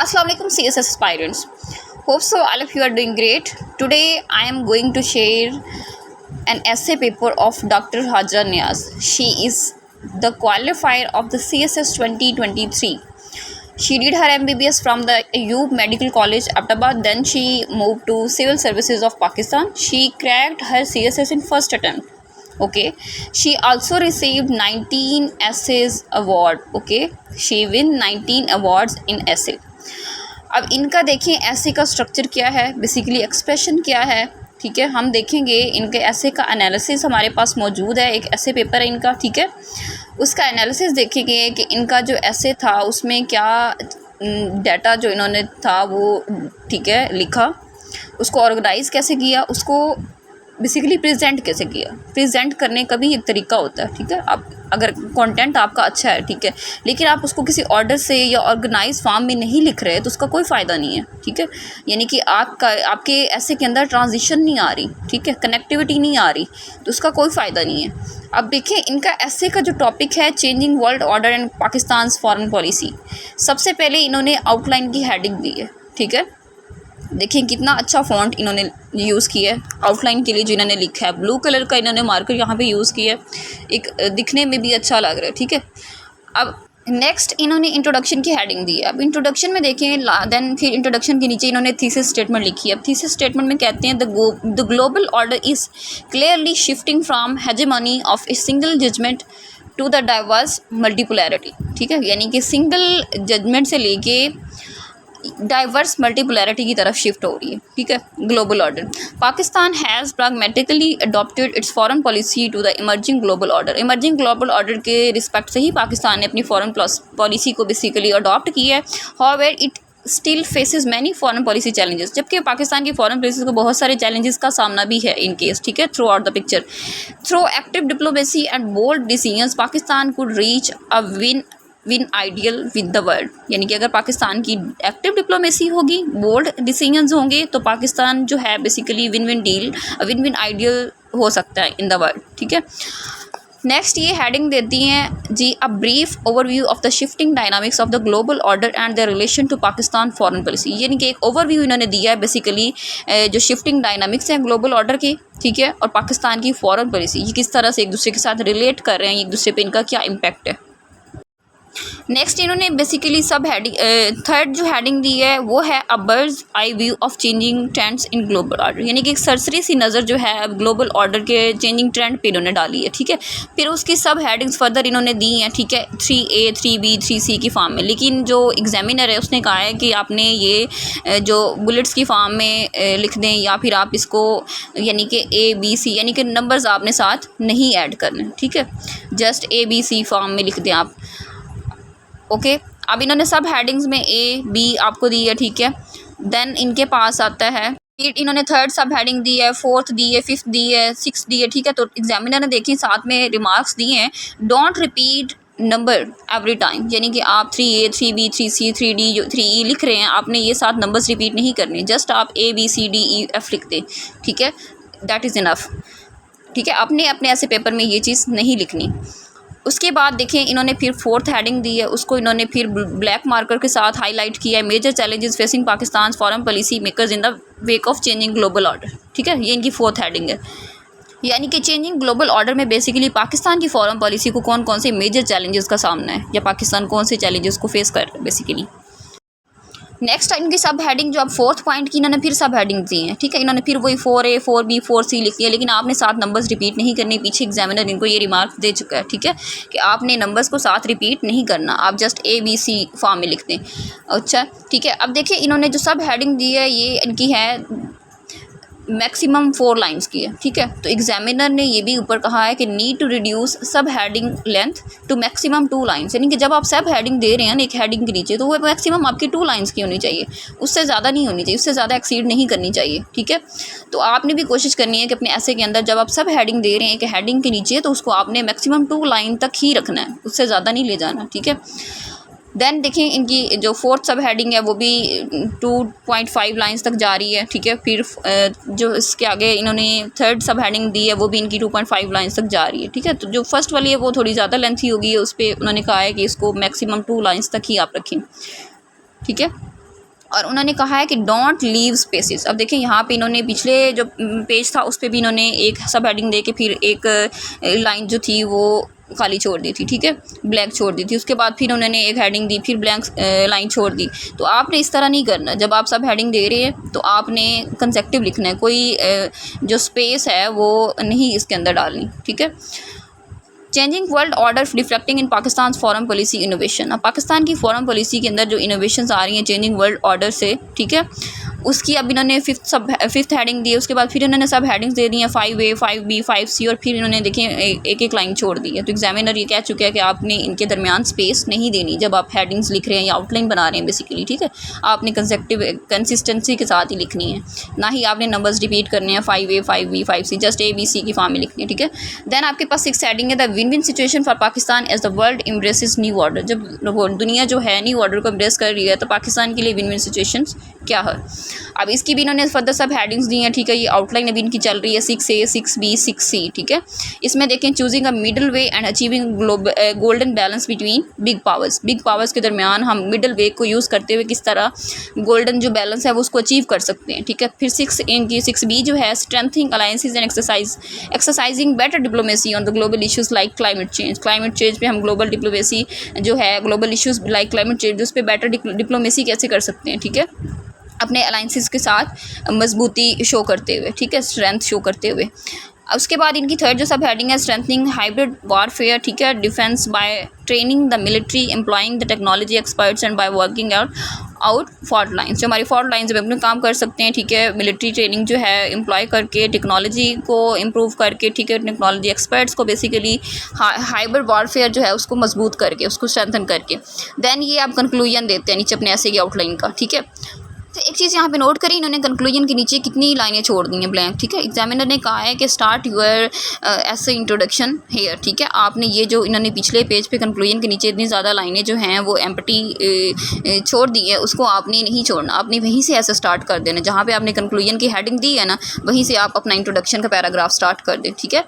Assalamu alaikum CSS aspirants. Hope so all of you are doing great. Today I am going to share an essay paper of Dr. Hajra Niaz. She is the qualifier of the CSS 2023. She did her MBBS from the Ayub Medical College, Ahmedabad. Then she moved to Civil Services of Pakistan. She cracked her CSS in first attempt. Okay, she also received 19 essays award. Okay, she win 19 awards in essay. अब इनका देखें ऐसे का structure क्या है, basically expression क्या है. ठीक है, हम देखेंगे इनके ऐसे का एनालिसिस हमारे पास मौजूद है. एक ऐसे पेपर है इनका. ठीक है, उसका एनालिसिस देखेंगे कि इनका जो ऐसे था उसमें क्या डाटा जो इन्होंने था वो ठीक है लिखा, उसको ऑर्गेनाइज़ कैसे किया, उसको बेसिकली प्रेजेंट कैसे किया. प्रेजेंट करने का भी एक तरीका होता है. ठीक है, आप अगर कंटेंट आपका अच्छा है, ठीक है, लेकिन आप उसको किसी ऑर्डर से या ऑर्गेनाइज फॉर्म में नहीं लिख रहे तो उसका कोई फ़ायदा नहीं है. ठीक है, यानी कि आपके ऐसे के अंदर ट्रांजिशन नहीं आ रही, ठीक है, कनेक्टिविटी नहीं आ रही, तो उसका कोई फ़ायदा नहीं है. अब देखें इनका ऐसे का जो टॉपिक है changing world order and Pakistan foreign policy. सबसे पहले इन्होंने आउटलाइन की हेडिंग दी है. ठीक है, देखिए कितना अच्छा फ़ॉन्ट इन्होंने यूज़ किया है आउटलाइन के लिए. जो इन्होंने लिखा है ब्लू कलर का इन्होंने मार्कर यहाँ पे यूज़ किया है, एक दिखने में भी अच्छा लग रहा है. ठीक है, अब नेक्स्ट इन्होंने इंट्रोडक्शन की हेडिंग दी है. अब इंट्रोडक्शन में देखें, देन फिर इंट्रोडक्शन के नीचे इन्होंने थीसिस स्टेटमेंट लिखी है. अब थीसिस स्टेटमेंट में कहते हैं the global order is clearly shifting from hegemony of a single judgement to the diverse multipolarity. ठीक है, यानी कि सिंगल जजमेंट से लेके डाइवर्स मल्टीपोलैरिटी की तरफ शिफ्ट हो रही है. ठीक है, global order. Pakistan has pragmatically adopted its foreign policy to the emerging global order. Emerging global order के रिस्पेक्ट से ही पाकिस्तान ने अपनी फॉरेन पॉलिसी को बेसिकली अडॉप्ट की है. However it still faces many foreign policy challenges. जबकि पाकिस्तान की फॉरेन पॉलिसी को बहुत सारे चैलेंजेस का सामना भी है इन केस. ठीक है, throughout the picture through active diplomacy and bold decisions Pakistan could reach a win ideal with the world. यानी कि अगर पाकिस्तान की एक्टिव डिप्लोमेसी होगी, बोल्ड डिसीजंस होंगे, तो पाकिस्तान जो है बेसिकली विन विन आइडियल हो सकता है इन द वर्ल्ड. ठीक है, नेक्स्ट ये हेडिंग देती हैं जी a brief overview of the shifting dynamics of the global order and the relation to Pakistan foreign policy. यानी कि एक ओवरव्यू इन्होंने दिया है बेसिकली जो शिफ्टिंग डायनामिक्स हैं ग्लोबल ऑर्डर के. ठीक है, और पाकिस्तान की फॉरेन पॉलिसी ये किस तरह से एक दूसरे के साथ रिलेट कर रहे हैं, एक दूसरे पे इनका क्या इम्पैक्ट है. नेक्स्ट इन्होंने बेसिकली सब हेडिंग थर्ड जो हेडिंग दी है वो है a bird's eye view of changing trends in global order. यानी कि एक सरसरी सी नज़र जो है अब ग्लोबल ऑर्डर के चेंजिंग ट्रेंड पे इन्होंने डाली है. ठीक है, फिर उसकी सब हेडिंग्स फर्दर इन्होंने दी हैं. ठीक है, 3A 3B 3C की फॉर्म में. लेकिन जो एग्जामिनर है उसने कहा है कि आपने ये जो बुलेट्स की फॉर्म में लिख दें या फिर आप इसको यानी कि ABC यानी कि नंबर्स आपने साथ नहीं ऐड करने. ठीक है, जस्ट ABC फॉर्म में लिख दें आप. ओके, अब इन्होंने सब हेडिंग्स में A B आपको दी है. ठीक है, देन इनके पास आता है इन्होंने थर्ड सब हेडिंग दी है, फोर्थ दी है, फिफ्थ दी है, सिक्स दी है. ठीक है, तो एग्जामिनर ने देखिए साथ में रिमार्क्स दिए हैं. Don't repeat number every time. यानी कि आप 3A 3B 3C 3D 3E लिख रहे हैं, आपने ये सात नंबर्स रिपीट नहीं करने, जस्ट आप ABCDEF लिख दें. ठीक है, दैट इज़ इनफ. ठीक है, आपने अपने ऐसे पेपर में ये चीज़ नहीं लिखनी. उसके बाद देखें इन्होंने फिर फोर्थ हेडिंग दी है, उसको इन्होंने फिर ब्लैक मार्कर के साथ हाईलाइट किया है. Major challenges facing Pakistan foreign policy makers in the wake of changing global order. ठीक है, ये इनकी फोर्थ हेडिंग है. यानी कि चेंजिंग ग्लोबल ऑर्डर में बेसिकली पाकिस्तान की फॉरेन पॉलिसी को कौन कौन से मेजर चैलेंजेस का सामना है या पाकिस्तान कौन से चैलेंजेस को फेस कर रहा है बेसिकली. नेक्स्ट इनकी सब हेडिंग जो अब फोर्थ पॉइंट की इन्होंने फिर सब हेडिंग दी हैं. ठीक है, इन्होंने फिर वही 4A 4B 4C लिख दिया, लेकिन आपने सात नंबर्स रिपीट नहीं करने. पीछे एग्जामिनर इनको ये रिमार्क दे चुका है. ठीक है, कि आपने नंबर्स को साथ रिपीट नहीं करना, आप जस्ट ABC फॉर्म में लिख दें. अच्छा, ठीक है, अब देखिए इन्होंने जो सब हेडिंग दी है ये इनकी है मैक्सिमम 4 लाइंस की है. ठीक है, तो एग्जामिनर ने ये भी ऊपर कहा है कि need to reduce subheading length to maximum 2 lines. यानी कि जब आप सब हेडिंग दे रहे हैं ना एक हेडिंग के नीचे, तो वो मैक्सिमम आपकी 2 लाइंस की होनी चाहिए, उससे ज़्यादा नहीं होनी चाहिए, उससे ज़्यादा एक्सीड नहीं करनी चाहिए. ठीक है, तो आपने भी कोशिश करनी है कि अपने ऐसे के अंदर जब आप सब हेडिंग दे रहे हैं एक हेडिंग के नीचे, तो उसको आपने मैक्सिमम 2 लाइन तक ही रखना है, उससे ज़्यादा नहीं ले जाना. ठीक है, देन देखें इनकी जो फोर्थ सब हेडिंग है वो भी 2.5 लाइंस तक जा रही है. ठीक है, फिर जो इसके आगे इन्होंने थर्ड सब हेडिंग दी है वो भी इनकी 2.5 लाइंस तक जा रही है. ठीक है, तो जो फर्स्ट वाली है वो थोड़ी ज़्यादा लेंथी होगी, उस पर उन्होंने कहा है कि इसको मैक्सिमम 2 लाइंस तक ही आप रखें. ठीक है, और उन्होंने कहा है कि डोंट लीव स्पेसेस। अब देखिए यहाँ पे इन्होंने पिछले जो पेज था उस पर भी इन्होंने एक सब हेडिंग दे के फिर एक लाइन जो थी वो खाली छोड़ दी थी, ठीक है, ब्लैंक छोड़ दी थी। उसके बाद फिर उन्होंने एक हेडिंग दी, फिर ब्लैंक लाइन छोड़ दी। तो आपने इस तरह नहीं करना। जब आप सब हेडिंग दे रहे हैं तो आपने कंसेक्टिव लिखना है, कोई जो स्पेस है वो नहीं इसके अंदर डालनी, ठीक है। Changing world order reflecting in Pakistan foreign policy innovation. अब पाकिस्तान की फॉरेन पॉलिसी के अंदर जो इनोवेशंस आ रही हैं चेंजिंग वर्ल्ड ऑर्डर से, ठीक है, उसकी अब इन्होंने फिफ्थ हेडिंग दी है। उसके बाद फिर इन्होंने सब हेडिंग्स दे दी हैं 5A 5B 5C, और फिर इन्होंने देखें एक एक लाइन छोड़ दी है। तो एग्जामिनर ये कह चुका है कि आपने इनके दरमियान स्पेस नहीं देनी जब आप हेडिंग्स लिख रहे हैं या आउटलाइन बना रहे हैं बेसिकली, ठीक है। आपने कंसिस्टेंसी के साथ ही लिखनी है, ना ही आपने नंबर्स रिपीट करने हैं 5A 5B 5C, just ABC की फॉर्म में लिखनी है, ठीक है। देन आपके पास 6 हेडिंग है the win win situation for Pakistan as the world embraces new order. जब दुनिया जो है न्यू ऑर्डर को एम्ब्रेस कर रही है तो पाकिस्तान के लिए विन विन सिचुएशन क्या है। अब इसकी भी इन्होंने फर्दर सब हेडिंग्स दी हैं, ठीक है। ये आउटलाइन अभी इनकी चल रही है 6A 6B 6C, ठीक है। इसमें देखें choosing a middle way and achieving golden balance between big powers के दरमियान हम मिडल वे को यूज़ करते हुए किस तरह गोल्डन जो बैलेंस है वो उसको अचीव कर सकते हैं, ठीक है। फिर 6B जो है strengthening alliances and exercising better diplomacy on the global issues like climate change पे हम ग्लोबल डिप्लोमेसी जो है global issues like climate change उस पर बेटर डिप्लोमेसी कैसे कर सकते हैं, ठीक है, अपने अलाइंसेस के साथ मजबूती शो करते हुए, ठीक है, स्ट्रेंथ शो करते हुए। उसके बाद इनकी थर्ड जो सब हेडिंग है स्ट्रेंथनिंग हाइब्रिड वारफेयर, ठीक है, defence by training the military employing the technology experts and by working out fault lines. जो हमारी फॉल्ट लाइन्स में अपने काम कर सकते हैं, ठीक है, मिलिट्री ट्रेनिंग जो है एम्प्लॉय करके टेक्नोलॉजी को इम्प्रूव करके, ठीक है, टेक्नोलॉजी एक्सपर्ट्स को बेसिकली हाइब्रिड वॉरफेयर जो है उसको मजबूत करके उसको स्ट्रेंथन करके। देन ये आप कंक्लूजन देते हैं नीचे अपने ऐसे की आउटलाइन का, ठीक है। तो एक चीज़ यहाँ पे नोट करी इन्होंने कंक्लूजन के नीचे कितनी लाइनें छोड़ दी हैं ब्लैंक, ठीक है। एग्जामिनर ने कहा है कि स्टार्ट यूर ऐसे इंट्रोडक्शन हेयर, ठीक है। आपने ये जो इन्होंने पिछले पेज पे कंक्लूजन के नीचे इतनी ज़्यादा लाइनें जो हैं वो एम्प्टी छोड़ दी है, उसको आपने नहीं छोड़ना, आपने वहीं से ऐसे स्टार्ट कर देना जहाँ पे आपने कंक्लूजन की हेडिंग दी है ना, वहीं से आप अपना इंट्रोडक्शन का पैराग्राफ स्टार्ट कर दें, ठीक है।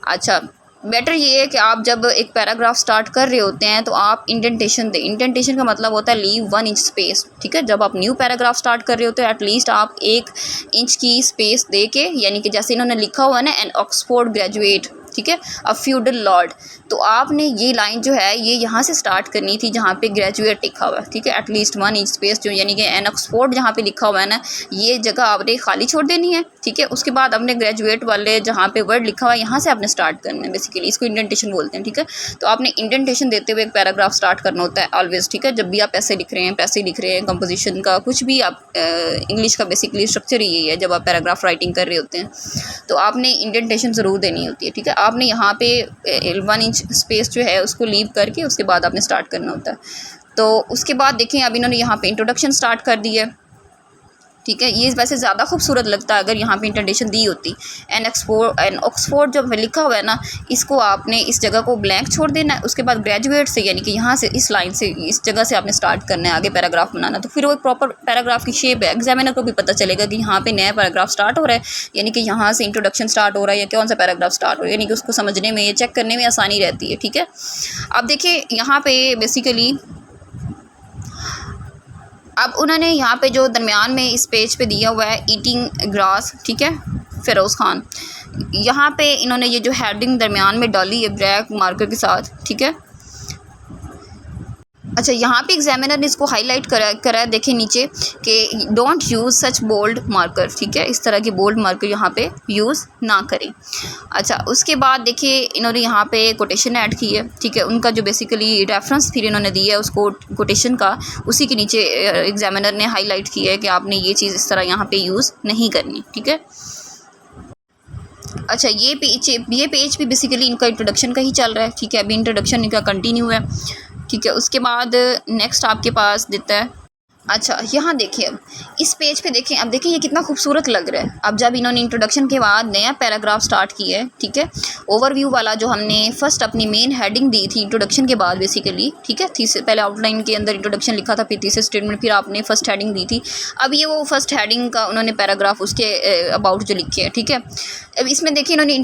अच्छा, बेटर ये है कि आप जब एक पैराग्राफ स्टार्ट कर रहे होते हैं तो आप इंडेंटेशन दें। इंडेंटेशन का मतलब होता है लीव 1 इंच स्पेस, ठीक है। जब आप न्यू पैराग्राफ स्टार्ट कर रहे होते हैं एटलीस्ट आप 1 इंच की स्पेस दे के, यानी कि जैसे इन्होंने लिखा हुआ है ना एन ऑक्सफोर्ड ग्रेजुएट, ठीक है, अ फ्यूडल लॉर्ड, तो आपने ये लाइन जो है ये यहाँ से स्टार्ट करनी थी जहाँ पे ग्रेजुएट लिखा हुआ है, ठीक है। एटलीस्ट 1 इंच स्पेस जो यानी कि एन ऑक्सफोर्ड जहाँ पे लिखा हुआ है ना, ये जगह आपने खाली छोड़ देनी है, ठीक है। उसके बाद अपने ग्रेजुएट वाले जहाँ पे वर्ड लिखा हुआ है यहाँ से आपने स्टार्ट करना है, बेसिकली इसको इंडेंटेशन बोलते हैं, ठीक है। तो आपने इंडेंटेशन देते हुए एक पैराग्राफ स्टार्ट करना होता है ऑलवेज, ठीक है। जब भी आप पैसे लिख रहे हैं कंपोजिशन का कुछ भी आप इंग्लिश का बेसिकली स्ट्रक्चर यही है, जब आप पैराग्राफ राइटिंग कर रहे होते हैं तो आपने इंडेंटेशन ज़रूर देनी होती है, ठीक है। आपने यहाँ पे 1 इंच स्पेस जो है उसको लीव करके उसके बाद आपने स्टार्ट करना होता है। तो उसके बाद देखें अब इन्होंने यहाँ पे इंट्रोडक्शन स्टार्ट कर दी है, ठीक है। ये वैसे ज़्यादा खूबसूरत लगता है अगर यहाँ पे इंट्रोडक्शन दी होती। एन ऑक्सफोर्ड जो लिखा हुआ है ना, इसको आपने इस जगह को ब्लैंक छोड़ देना है। उसके बाद ग्रेजुएट से यानी कि यहाँ से इस लाइन से इस जगह से आपने स्टार्ट करना है आगे पैराग्राफ बनाना, तो फिर वो प्रॉपर पैराग्राफ की शेप है। एग्जामिनर को भी पता चलेगा कि यहाँ पे नया पैराग्राफ स्टार्ट हो रहा है, यानी कि यहाँ से इंट्रोडक्शन स्टार्ट हो रहा है या कौन सा पैराग्राफ स्टार्ट हो रहा है, यानी कि उसको समझने में, ये चेक करने में आसानी रहती है, ठीक है। अब देखिए यहाँ पे बेसिकली अब उन्होंने यहाँ पे जो दरमियान में इस पेज पे दिया हुआ है ईटिंग ग्रास, ठीक है, फ़िरोज़ खान, यहाँ पे इन्होंने ये जो हेडिंग दरमियान में डाली है ब्लैक मार्कर के साथ, ठीक है। अच्छा, यहाँ पे एग्जामिनर ने इसको हाईलाइट करा है, देखें नीचे कि don't use such bold marker, ठीक है, इस तरह के बोल्ड मार्कर यहाँ पे यूज़ ना करें। अच्छा, उसके बाद देखिए इन्होंने यहाँ पे कोटेशन ऐड की है, ठीक है, उनका जो बेसिकली रेफरेंस फिर इन्होंने दिया है उसको कोटेशन का, उसी के नीचे एग्जामिनर ने हाईलाइट किया है कि आपने ये चीज़ इस तरह यहाँ पे यूज़ नहीं करनी, ठीक है। अच्छा, ये पेज भी बेसिकली इनका इंट्रोडक्शन का ही चल रहा है, ठीक है, अभी इंट्रोडक्शन इनका कंटिन्यू है, ठीक है। उसके बाद नेक्स्ट आपके पास देता है। अच्छा, यहाँ देखिए अब इस पेज पे देखें, अब देखिए ये कितना खूबसूरत लग रहा है। अब जब इन्होंने इंट्रोडक्शन के बाद नया पैराग्राफ स्टार्ट किया है, ठीक है, ओवरव्यू वाला जो हमने फर्स्ट अपनी मेन हेडिंग दी थी इंट्रोडक्शन के बाद बेसिकली, ठीक है, पहले आउटलाइन के अंदर इंट्रोडक्शन लिखा था, फिर तीसरे स्टेटमेंट, फिर आपने फर्स्ट हेडिंग दी थी। अब ये वो फर्स्ट हेडिंग का उन्होंने पैराग्राफ उसके अबाउट जो लिखे हैं, ठीक है। अब इसमें देखिए इन्होंने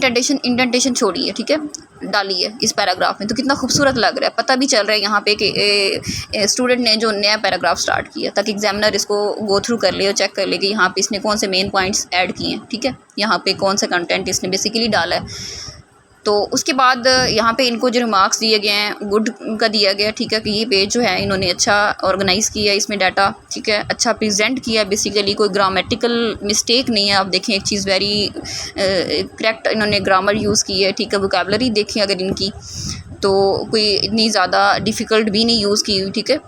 इंडेंटेशन छोड़ी है, ठीक है, डाली है इस पैराग्राफ में, तो कितना खूबसूरत लग रहा है। पता भी चल रहा है यहाँ पे कि स्टूडेंट ने जो नया पैराग्राफ स्टार्ट किया। ताकि एग्जामिनर इसको गो थ्रू कर ले और चेक कर ले कि यहाँ पे इसने कौन से मेन पॉइंट्स ऐड किए हैं, ठीक है, यहाँ पे कौन सा कंटेंट इसने बेसिकली डाला है। तो उसके बाद यहाँ पे इनको जो रिमार्क्स दिए गए हैं गुड का दिया गया, ठीक है, कि ये पेज जो है इन्होंने अच्छा ऑर्गेनाइज़ किया है, इसमें डाटा, ठीक है, अच्छा प्रेजेंट किया है, बेसिकली कोई ग्रामेटिकल मिस्टेक नहीं है। आप देखें एक चीज़ वेरी करेक्ट इन्होंने ग्रामर यूज़ की है, ठीक है, वोकैबलरी देखें अगर इनकी तो कोई इतनी ज़्यादा डिफ़िकल्ट भी नहीं यूज़ की हुई, ठीक है।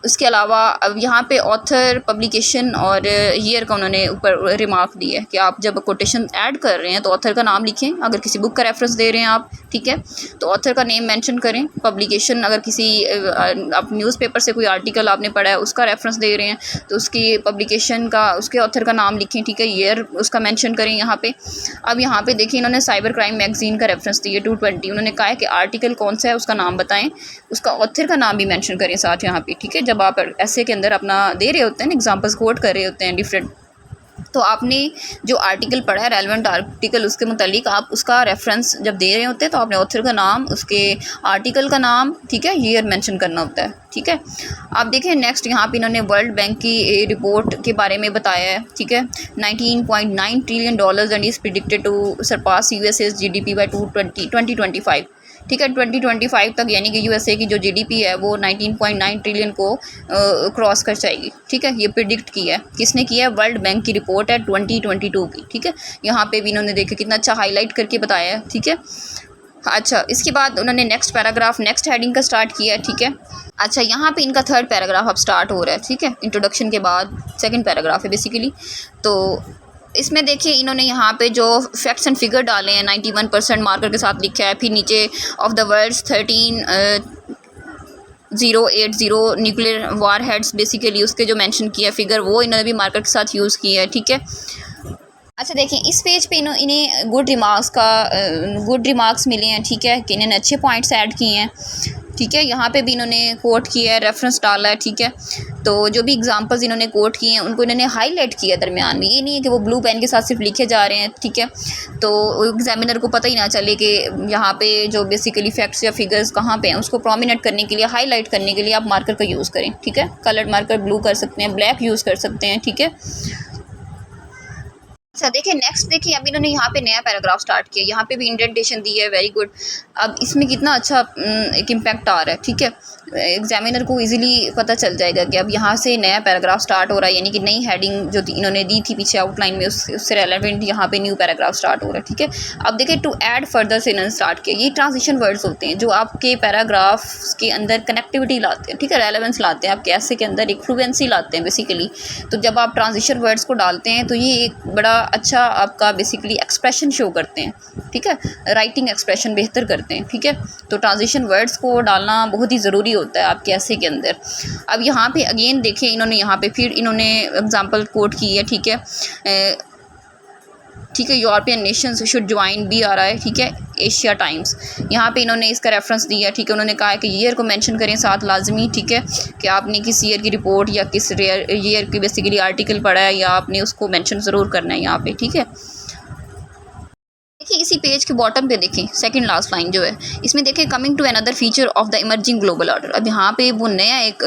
उसके अलावा अब यहाँ पे ऑथर, पब्लिकेशन और ईयर का उन्होंने ऊपर रिमार्क दिया है कि आप जब कोटेशन ऐड कर रहे हैं तो ऑथर का नाम लिखें। अगर किसी बुक का रेफरेंस दे रहे हैं आप, ठीक है, तो ऑथर का नेम मेंशन करें। पब्लिकेशन, अगर किसी आप न्यूज़पेपर से कोई आर्टिकल आपने पढ़ा है उसका रेफरेंस दे रहे हैं तो उसकी पब्लिकेशन का, उसके ऑथर का नाम लिखें, ठीक है, ईयर उसका मेंशन करें यहाँ पे। अब यहाँ पे देखिए इन्होंने साइबर क्राइम मैगजीन का रेफरेंस दिया 220। उन्होंने कहा है कि आर्टिकल कौन सा है उसका नाम बताएं, उसका ऑथर का नाम भी मेंशन करें साथ यहाँ पे, ठीक है। जब आप ऐसे के अंदर अपना दे रहे होते हैं, एग्जांपल्स कोट कर रहे होते हैं डिफरेंट, तो आपने जो आर्टिकल पढ़ा है रेलेवेंट आर्टिकल उसके मुतालिक आप उसका रेफरेंस जब दे रहे होते हैं तो आपने ऑथर का नाम, उसके आर्टिकल का नाम, ठीक है, ईयर मेंशन करना होता है, ठीक है। आप देखें नेक्स्ट यहाँ पे इन्होंने वर्ल्ड बैंक की रिपोर्ट के बारे में बताया है, ठीक है, $19.9 trillion and is predicted to surpass USA's GDP by 2025, ठीक है, 2025 तक, यानी कि यूएसए की जो जीडीपी है वो 19.9 ट्रिलियन को क्रॉस कर जाएगी, ठीक है। ये प्रिडिक्ट किया है, किसने किया है? वर्ल्ड बैंक की रिपोर्ट है 2022 की, ठीक है। यहाँ पे भी इन्होंने देखा कितना अच्छा हाईलाइट करके बताया है, ठीक है। अच्छा, इसके बाद उन्होंने नेक्स्ट पैराग्राफ नेक्स्ट हेडिंग का स्टार्ट किया है, ठीक है। अच्छा, यहाँ पे इनका थर्ड पैराग्राफ अब स्टार्ट हो रहा है, ठीक है, इंट्रोडक्शन के बाद सेकंड पैराग्राफ है बेसिकली। तो इसमें देखिए इन्होंने यहाँ पे जो फैक्ट्स एंड फिगर डाले हैं 91% मार्कर के साथ लिखा है। फिर नीचे of the world's 13,080 nuclear warheads, basically उसके जो मेंशन किया फिगर वो इन्होंने भी मार्कर के साथ यूज़ किया है, ठीक है। अच्छा देखिए इस पेज पे इन्हें गुड रिमार्क्स मिले हैं, ठीक है, कि इन्होंने अच्छे पॉइंट्स ऐड किए हैं, ठीक है। यहाँ पे भी इन्होंने कोट किया है, रेफरेंस डाला है, ठीक है। तो जो भी एग्जांपल्स इन्होंने कोट किए हैं उनको इन्होंने हाईलाइट किया दरमियान में, ये नहीं है कि वो ब्लू पेन के साथ सिर्फ लिखे जा रहे हैं, ठीक है। तो एग्जामिनर को पता ही ना चले कि यहाँ पे जो बेसिकली फैक्ट्स या फिगर्स कहाँ पे हैं, उसको प्रोमिनेंट करने के लिए, हाईलाइट करने के लिए आप मार्कर का यूज़ करें, ठीक है। कलर्ड मार्कर ब्लू कर सकते हैं, ब्लैक यूज़ कर सकते हैं, ठीक है। अच्छा देखिए नेक्स्ट देखिए अब इन्होंने यहाँ पे नया पैराग्राफ स्टार्ट किया, यहाँ पे भी इंडेंटेशन दी है, वेरी गुड। अब इसमें कितना अच्छा एक इम्पैक्ट आ रहा है, ठीक है। एग्जामिनर को इजीली पता चल जाएगा कि अब यहाँ से नया पैराग्राफ स्टार्ट हो रहा है, यानी कि नई हेडिंग जो इन्होंने दी थी पीछे आउटलाइन में उससे रेलेवेंट यहाँ पे न्यू पैराग्राफ स्टार्ट हो रहा है, ठीक है। अब देखिए टू ऐड फर्दर से इन्होंने स्टार्ट किया। ये ट्रांजिशन वर्ड्स होते हैं जो आपके पैराग्राफ के अंदर कनेक्टिविटी लाते हैं, ठीक है, रेलेवेंस लाते हैं, आपके ऐसे के अंदर एक फ्लुएंसी लाते हैं बेसिकली। तो जब आप ट्रांजिशन वर्ड्स को डालते हैं तो ये एक बड़ा अच्छा आपका बेसिकली एक्सप्रेशन शो करते हैं, ठीक है, राइटिंग एक्सप्रेशन बेहतर करते हैं, ठीक है। तो ट्रांजिशन वर्ड्स को डालना बहुत ही ज़रूरी होता है आपके ऐसे के अंदर। अब यहाँ पे अगेन देखिए इन्होंने यहाँ पे फिर इन्होंने एग्जांपल कोट की है, ठीक है, ठीक है, यूरोपियन नेशंस शुड ज्वाइन भी आ रहा है, ठीक है, एशिया टाइम्स, यहाँ पे इन्होंने इसका रेफरेंस दिया, ठीक है। उन्होंने कहा है कि ईयर को मेंशन करें साथ लाजमी, ठीक है, कि आपने किस ईयर की रिपोर्ट या किस ईयर की बेसिकली आर्टिकल पढ़ा है या आपने उसको मेंशन ज़रूर करना है यहाँ पे, ठीक है। देखिए इसी पेज के बॉटम पे देखें सेकंड लास्ट लाइन जो है इसमें देखें coming to another feature of the emerging global order. अब यहाँ पे वो नया एक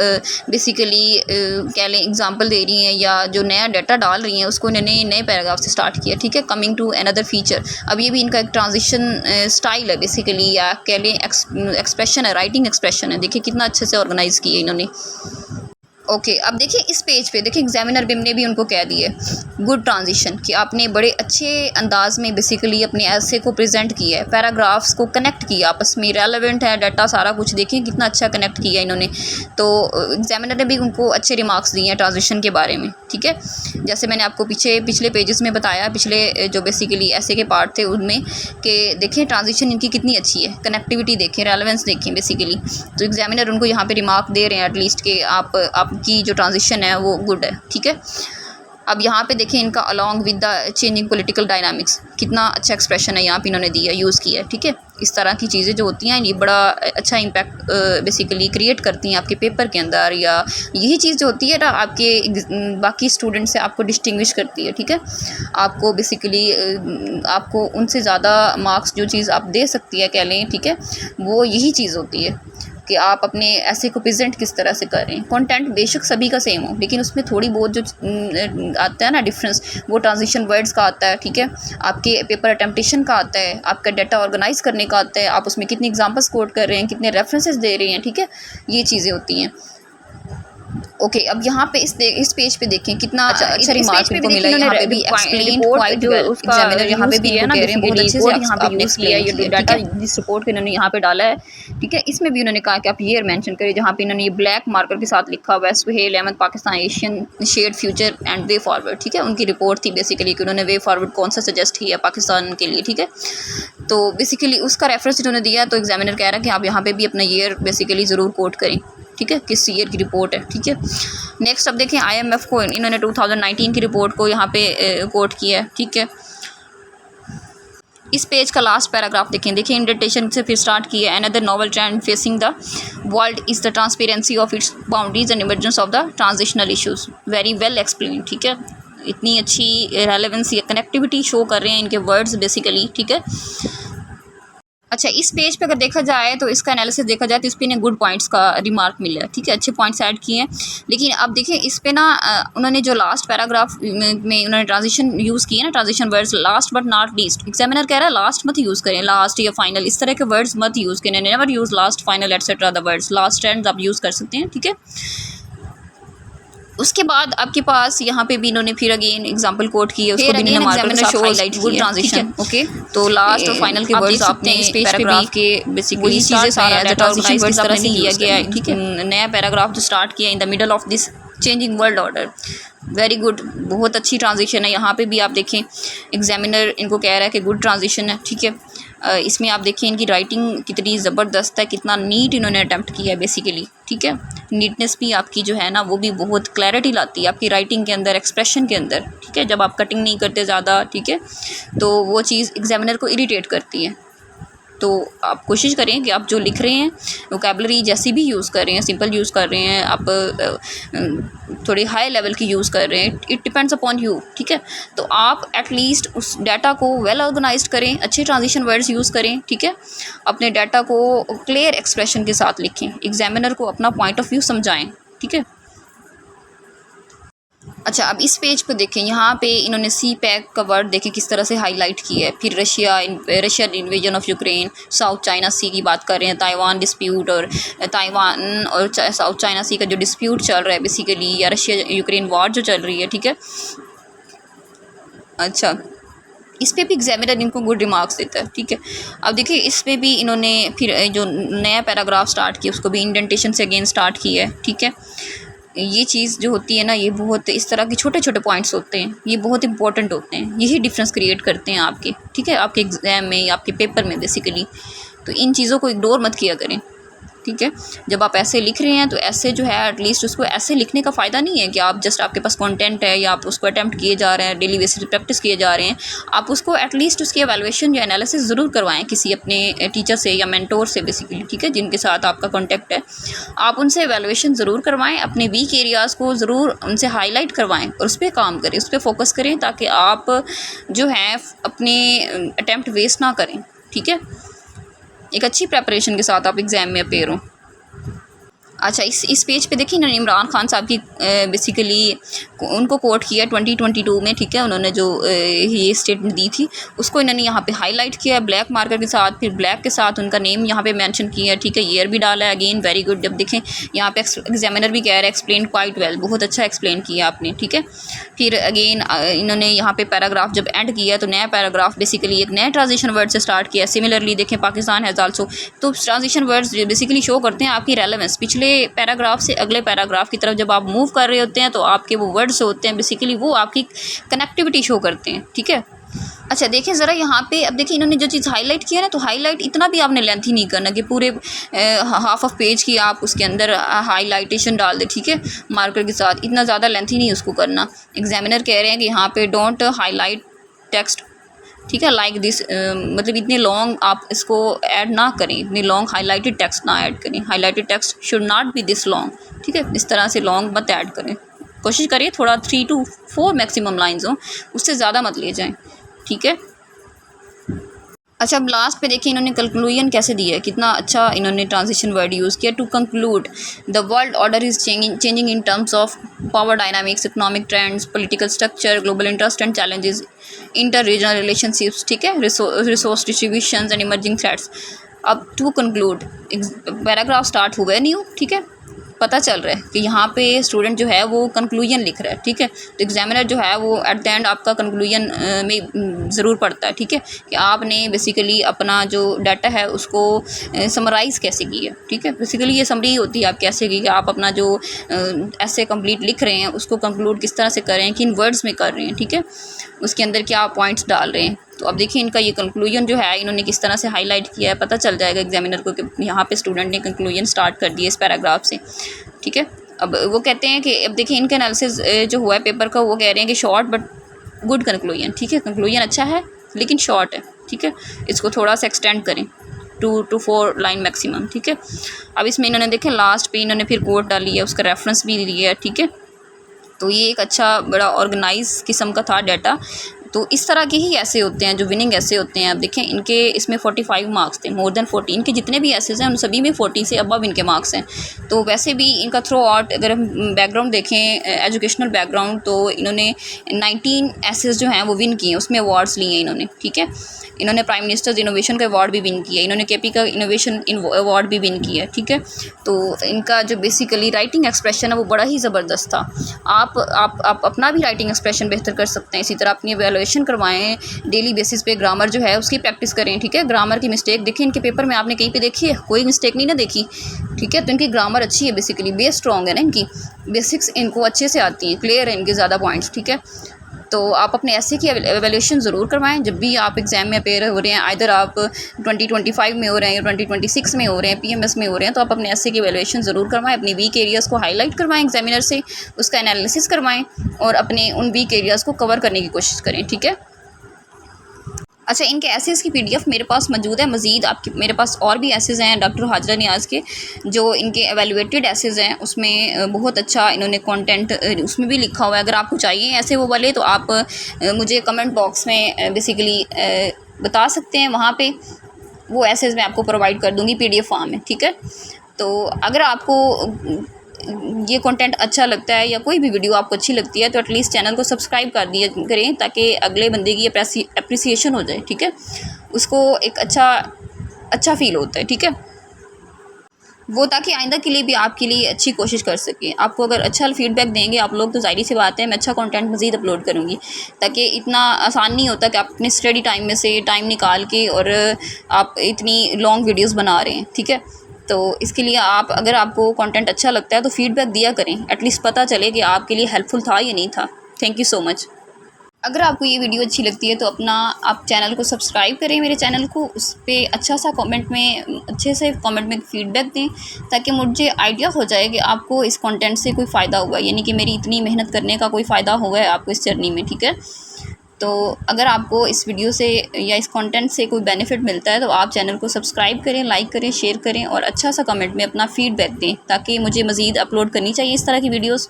बेसिकली कह लें एग्जांपल दे रही हैं या जो नया डाटा डाल रही हैं उसको इन्होंने नए पैराग्राफ से स्टार्ट किया, ठीक है, कमिंग टू अनदर फीचर। अब ये भी इनका एक ट्रांजिशन स्टाइल है बेसिकली, या कह लें एक्सप्रेशन है, राइटिंग एक्सप्रेशन है। देखिए कितना अच्छे से ऑर्गेनाइज़ किया इन्होंने। ओके अब देखिए इस पेज पे देखिए एग्जामिनर बिम ने भी उनको कह दिया गुड ट्रांजिशन कि आपने बड़े अच्छे अंदाज में बेसिकली अपने ऐसे को प्रेजेंट किया है, पैराग्राफ्स को कनेक्ट किया आपस में, रेलेवेंट है डाटा सारा कुछ, देखिए कितना अच्छा कनेक्ट किया इन्होंने। तो एग्जामिनर ने भी उनको अच्छे रिमार्क्स दिए हैं ट्रांजिशन के बारे में, ठीक है। जैसे मैंने आपको पिछले पेजेस में बताया, पिछले जो बेसिकली ऐसे के पार्ट थे उनमें, कि देखें ट्रांजिशन इनकी कितनी अच्छी है, कनेक्टिविटी देखें, रेलेवेंस देखें बेसिकली। तो एग्जामिनर उनको यहाँ पे रिमार्क दे रहे हैं एटलीस्ट कि आपकी जो ट्रांजिशन है वो गुड है, ठीक है। अब यहाँ पे देखें इनका along with the changing political dynamics, कितना अच्छा एक्सप्रेशन है यहाँ पे इन्होंने दिया, यूज़ किया है, ठीक है। इस तरह की चीज़ें जो होती हैं ये बड़ा अच्छा इम्पैक्ट बेसिकली क्रिएट करती हैं आपके पेपर के अंदर, या यही चीज़ जो होती है ना आपके बाकी स्टूडेंट से आपको डिस्टिंग्विश करती है, ठीक है। आपको बेसिकली आपको उनसे ज़्यादा मार्क्स जो चीज़ आप दे सकती है कह लें, ठीक है, वो यही चीज़ होती है। कि आप अपने ऐसे को प्रेजेंट किस तरह से कर रहे हैं। कंटेंट बेशक सभी का सेम हो, लेकिन उसमें थोड़ी बहुत जो आता है ना डिफरेंस, वो ट्रांजिशन वर्ड्स का आता है, ठीक है, आपके पेपर अटेम्पटेशन का आता है, आपका डाटा ऑर्गेनाइज करने का आता है, आप उसमें कितने एग्जांपल्स कोट कर रहे हैं, कितने रेफरेंसेस दे रहे हैं, ठीक है, ये चीज़ें होती हैं। ओके अब यहाँ पे इस पेज पे देखें कितना अच्छा रिमार्क इनको मिला है। यहाँ पे भी एक्सप्लेन क्वाइट वेल, एग्जामिनर यहाँ पे भी इनको कह रहे हैं बहुत अच्छे से यहाँ पे यूज़ किया है ये डाटा जिस रिपोर्ट को इन्होंने यहाँ पे डाला है, ठीक है। इसमें भी उन्होंने कहा कि आप ईयर मेंशन करें, जहाँ पे इन्होंने ये ब्लैक मार्कर के साथ लिखा हुआ है Suhail Ahmed Pakistan Asian shared future and way forward, ठीक है। उनकी रिपोर्ट थी बेसिकली कि उन्होंने वे फॉरवर्ड कौन सा सजेस्ट किया पाकिस्तान के लिए, ठीक है। तो बेसिकली उसका रेफरेंस इन्होंने दिया, तो एग्जामिनर कह रहा है कि आप यहाँ पे भी अपना ईयर बेसिकली ज़रूर कोट करें, ठीक है, किस ईयर की रिपोर्ट है, ठीक है। नेक्स्ट अब देखें IMF को इन्होंने 2019 की रिपोर्ट को यहाँ पे कोट किया है, ठीक है। इस पेज का लास्ट पैराग्राफ देखिए इंडेंटेशन से फिर स्टार्ट किया है। Another novel trend facing the world is the transparency of its boundaries and emergence of the transitional issues, very well explain, ठीक है। इतनी अच्छी रेलेवेंसी कनेक्टिविटी शो कर रहे हैं इनके वर्ड्स बेसिकली, ठीक है। अच्छा इस पेज पे अगर देखा जाए तो इसका एनालिसिस देखा जाए तो इस पे इन्हें गुड पॉइंट्स का रिमार्क मिला है, ठीक है, अच्छे पॉइंट्स ऐड किए हैं। लेकिन अब देखिए इस पे ना उन्होंने जो लास्ट पैराग्राफ में उन्होंने ट्रांजिशन यूज़ किए ना, transition words last but not least, examiner कह रहा है लास्ट मत यूज़ करें, लास्ट या फाइनल इस तरह के वर्ड्स मत यूज़ करें, never use last final etcetera the words, last and आप यूज़ कर सकते हैं, ठीक है। उसके बाद आपके पास यहाँ पे भी इन्होंने फिर अगेन एग्जांपल कोट की है, उसको भी इन्होंने मार्कर के साथ हाईलाइट गुड ट्रांजिशन, ओके। तो लास्ट और फाइनल के वर्ड्स आपने इस पेज पे भी के बेसिकली चीज़ें सारा ट्रांजिशन वर्ड्स तरह से किया गया है, ठीक है। नया पैराग्राफ जो स्टार्ट किया in the middle of this changing world order, very good, बहुत अच्छी ट्रांजिशन है। यहाँ पे भी आप देखें एग्जामिनर इनको कह रहा है कि गुड ट्रांजिशन है, ठीक है। इसमें आप देखें इनकी राइटिंग कितनी ज़बरदस्त है, कितना नीट इन्होंने अटैम्प्ट किया है बेसिकली, ठीक है। नीटनेस भी आपकी जो है ना वो भी बहुत क्लैरिटी लाती है आपकी राइटिंग के अंदर, एक्सप्रेशन के अंदर, ठीक है। जब आप कटिंग नहीं करते ज़्यादा, ठीक है, तो वो चीज़ एग्जामिनर को इरिटेट करती है। तो आप कोशिश करें कि आप जो लिख रहे हैं वोकैबलरी जैसी भी यूज़ कर रहे हैं, सिंपल यूज़ कर रहे हैं, आप थोड़ी हाई लेवल की यूज़ कर रहे हैं, इट डिपेंड्स अपॉन यू, ठीक है। तो आप एटलीस्ट उस डाटा को वेल ऑर्गेनाइज्ड करें, अच्छे ट्रांजिशन वर्ड्स यूज़ करें, ठीक है। अपने डाटा को क्लियर एक्सप्रेशन के साथ लिखें, एग्जामिनर को अपना पॉइंट ऑफ व्यू समझाएं, ठीक है। अच्छा अब इस पेज को देखें, यहाँ पे इन्होंने CPEC का वर्ड देखें किस तरह से हाईलाइट किया है। फिर Russian invasion of Ukraine, South China Sea की बात कर रहे हैं, ताइवान डिस्प्यूट और ताइवान और साउथ चाइना सी का जो डिस्प्यूट चल रहा है बेसिकली, या रशिया यूक्रेन वॉर जो चल रही है, ठीक है। अच्छा इस पे भी एग्जामिनर इनको गुड रिमार्क्स देता है, ठीक है। अब देखिए इसमें भी इन्होंने फिर जो नया पैराग्राफ स्टार्ट किया उसको भी इंडेंटेशन से अगेन स्टार्ट किया है, ठीक है। ये चीज़ जो होती है ना, ये बहुत इस तरह के छोटे छोटे पॉइंट्स होते हैं, ये बहुत इंपॉर्टेंट होते हैं, यही डिफरेंस क्रिएट करते हैं आपके, ठीक है, आपके एग्ज़ाम में या आपके पेपर में बेसिकली। तो इन चीज़ों को इग्नोर मत किया करें, ठीक है। जब आप ऐसे लिख रहे हैं तो ऐसे जो है एटलीस्ट उसको ऐसे लिखने का फ़ायदा नहीं है कि आप जस्ट आपके पास कंटेंट है या आप उसको अटैम्प्ट किए जा रहे हैं, डेली बेसिस प्रैक्टिस किए जा रहे हैं, आप उसको एटलीस्ट उसकी एवेलुएशन या एनालिसिस ज़रूर करवाएं किसी अपने टीचर से या मेंटोर से बेसिकली, ठीक है, जिनके साथ आपका कॉन्टैक्ट है। आप उनसे एवेलुएशन ज़रूर करवाएं, अपने वीक एरियाज़ को ज़रूर उनसे हाईलाइट करवाएं और उस पर काम करें, उस पर फोकस करें, ताकि आप जो है अपने अटैम्प्ट वेस्ट ना करें, ठीक है। एक अच्छी प्रेपरेशन के साथ आप एग्ज़ाम में अपेयर हों। अच्छा इस पेज पे देखिए इन्होंने इमरान खान साहब की बेसिकली उनको कोट किया 2022 में, ठीक है। उन्होंने जो ये स्टेटमेंट दी थी उसको इन्होंने यहाँ पे हाईलाइट किया ब्लैक मार्कर के साथ, फिर ब्लैक के साथ उनका नेम यहाँ पे मेंशन किया है, ठीक है। ईयर भी डाला है, अगेन वेरी गुड। जब देखें यहाँ पे एग्जामिनर भी कह रहा है एक्सप्लेन क्वाइट वेल, बहुत अच्छा एक्सप्लेन किया आपने, ठीक है। फिर अगेन इन्होंने यहाँ पे पैराग्राफ जब एंड किया तो नया पैराग्राफ बेसिकली एक नया ट्रांजिशन वर्ड से स्टार्ट किया। सिमिलरली देखें पाकिस्तान हैज़ आल्सो, तो ट्रांजिशन वर्ड्स बेसिकली शो करते हैं आपकी रेलेवेंस। पिछले पैराग्राफ से अगले पैराग्राफ की तरफ जब आप मूव कर रहे होते हैं तो आपके वो वर्ड्स होते हैं बेसिकली वो आपकी कनेक्टिविटी शो करते हैं, ठीक है। अच्छा देखें ज़रा यहाँ पे, अब देखिए इन्होंने जो चीज़ हाईलाइट किया ना, तो हाईलाइट इतना भी आपने लेंथी नहीं करना कि पूरे हाफ ऑफ पेज की आप उसके अंदर हाईलाइटेशन डाल दें, ठीक है, मार्कर के साथ। इतना ज़्यादा लेंथी नहीं उसको करना। एग्जामिनर कह रहे हैं कि यहाँ पे डोंट हाईलाइट टेक्स्ट, ठीक है, लाइक दिस, मतलब इतने लॉन्ग आप इसको ऐड ना करें, इतने लॉन्ग हाईलाइटेड टेक्स्ट ना ऐड करें। Highlighted text should not be this long, ठीक है, इस तरह से लॉन्ग मत ऐड करें। कोशिश करिए थोड़ा 3 to 4 मैक्सिमम लाइन्स हों, उससे ज़्यादा मत ले जाएं, ठीक है। अच्छा, अब लास्ट पे देखिए इन्होंने कंक्लूजन कैसे दिया है, कितना अच्छा इन्होंने ट्रांजिशन वर्ड यूज़ किया। To conclude the world order is changing in terms of power dynamics, economic trends, political structure, global interest and challenges, inter regional relationships, ठीक है, resource distribution and emerging threats. अब to conclude paragraph start हो गया new, ठीक है, पता चल रहा है कि यहाँ पे स्टूडेंट जो है वो कंक्लूजन लिख रहा है, ठीक है। तो एग्जामिनर जो है वो एट द एंड आपका कंक्लूजन में ज़रूर पढ़ता है, ठीक है, कि आपने बेसिकली अपना जो डाटा है उसको समराइज़ कैसे की है, ठीक है। बेसिकली ये समरी होती है आप कैसे की, कि आप अपना जो ऐसे कंप्लीट लिख रहे हैं उसको कंक्लूड किस तरह से कर रहे हैं, किन वर्ड्स में कर रहे हैं, ठीक है, उसके अंदर क्या पॉइंट्स डाल रहे हैं। तो अब देखिए इनका ये कंक्लूजन जो है इन्होंने किस तरह से हाईलाइट किया है, पता चल जाएगा एग्जामिनर को कि यहाँ पे स्टूडेंट ने कंक्लूजन स्टार्ट कर दिया इस पैराग्राफ से, ठीक है। अब वो कहते हैं कि अब देखिए इनका एनालिसिस जो हुआ है पेपर का, वो कह रहे हैं कि शॉर्ट बट गुड कंक्लूजन, ठीक है, कंक्लूजन अच्छा है लेकिन शॉर्ट है, ठीक है, इसको थोड़ा सा एक्सटेंड करें 2 to 4 लाइन मैक्सिमम, ठीक है। अब इसमें इन्होंने देखें लास्ट पे इन्होंने फिर कोट डाली है, उसका रेफरेंस भी दिया है, ठीक है। तो ये एक अच्छा बड़ा ऑर्गेनाइज किस्म का था डाटा। तो इस तरह के ही ऐसे होते हैं जो विनिंग ऐसे होते हैं। अब देखें इनके इसमें 45 मार्क्स थे, मोर देन 40 इनके जितने भी ऐसेज हैं उन सभी में 40 से अबव इनके मार्क्स हैं। तो वैसे भी इनका थ्रू आउट अगर हम बैकग्राउंड देखें, एजुकेशनल बैकग्राउंड, तो इन्होंने 19 ऐसेज जो हैं वो विन किए हैं, उसमें अवार्ड्स लिए हैं इन्होंने, ठीक है। इन्होंने प्राइम मिनिस्टर्स इनोवेशन का अवार्ड भी विन किया, इन्होंने केपी का इनोवेशन अवार्ड भी विन किया, ठीक है। तो इनका जो बेसिकली राइटिंग एक्सप्रेशन है वो बड़ा ही ज़बरदस्त था। आप अपना भी राइटिंग एक्सप्रेशन बेहतर कर सकते हैं। इसी तरह अपनी एवेलुएशन करवाएं, डेली बेसिस पे ग्रामर जो है उसकी प्रैक्टिस करें, ठीक है। ग्रामर की मिस्टेक देखिए इनके पेपर में आपने कहीं पे देखी है, कोई मिस्टेक नहीं ना देखी, ठीक है। तो इनकी ग्रामर अच्छी है, बेसिकली बेस स्ट्रॉन्ग है ना, इनकी बेसिक्स इनको अच्छे से आती हैं, क्लियर है इनके ज़्यादा पॉइंट्स, ठीक है। तो आप अपने ऐसे की एवेल्यूशन ज़रूर करवाएं जब भी आप एग्ज़ाम में अपेयर हो रहे हैं, आइदर आप 2025 में हो रहे हैं या 2026 में हो रहे हैं, पीएमएस में हो रहे हैं, तो आप अपने ऐसे की एवेल्यूशन ज़रूर करवाएं। अपनी वीक एरियाज़ को हाईलाइट करवाएं एग्जामिनर से, उसका एनालिसिस करवाएं और अपने उन वीक एरियाज़ को कवर करने की कोशिश करें, ठीक है। अच्छा, इनके एसेस की पीडीएफ मेरे पास मौजूद है। मज़ीद आपके मेरे पास और भी एसेस हैं डॉक्टर हाजरा नियाज़ के, जो इनके एवेलुएटेड एसेस हैं, उसमें बहुत अच्छा इन्होंने कंटेंट उसमें भी लिखा हुआ है। अगर आपको चाहिए ऐसे वो वाले तो आप मुझे कमेंट बॉक्स में बेसिकली बता सकते हैं, वहाँ पे वो एसेस मैं आपको प्रोवाइड कर दूँगी पीडीएफ फॉर्म में, ठीक है। तो अगर आपको ये कंटेंट अच्छा लगता है या कोई भी वीडियो आपको अच्छी लगती है तो एटलीस्ट चैनल को सब्सक्राइब कर दिया करें, ताकि अगले बंदे की अप्रिसिएशन हो जाए, ठीक है, उसको एक अच्छा फील होता है, ठीक है, वो ताकि आइंदा के लिए भी आपके लिए अच्छी कोशिश कर सकें। आपको अगर अच्छा फीडबैक देंगे आप लोग तो ज़ाहिर सी बात है मैं अच्छा कंटेंट मज़ीद अपलोड करूँगी, ताकि इतना आसान नहीं होता कि आप अपने स्टडी टाइम में से टाइम निकाल के और आप इतनी लॉन्ग वीडियोज़ बना रहे हैं, ठीक है। तो इसके लिए आप अगर आपको कंटेंट अच्छा लगता है तो फीडबैक दिया करें, एटलीस्ट पता चले कि आपके लिए हेल्पफुल था या नहीं था। Thank you so much. अगर आपको ये वीडियो अच्छी लगती है तो आप चैनल को सब्सक्राइब करें, मेरे चैनल को, उस पर अच्छे से कमेंट में फीडबैक दें, ताकि मुझे आइडिया हो जाए कि आपको इस कंटेंट से कोई फ़ायदा हुआ है, यानी कि मेरी इतनी मेहनत करने का कोई फ़ायदा हुआ है आपको इस जर्नी में, ठीक है। तो अगर आपको इस वीडियो से या इस कंटेंट से कोई बेनिफिट मिलता है तो आप चैनल को सब्सक्राइब करें, लाइक करें, शेयर करें और अच्छा सा कमेंट में अपना फ़ीडबैक दें, ताकि मुझे मज़ीद अपलोड करनी चाहिए इस तरह की वीडियोज़।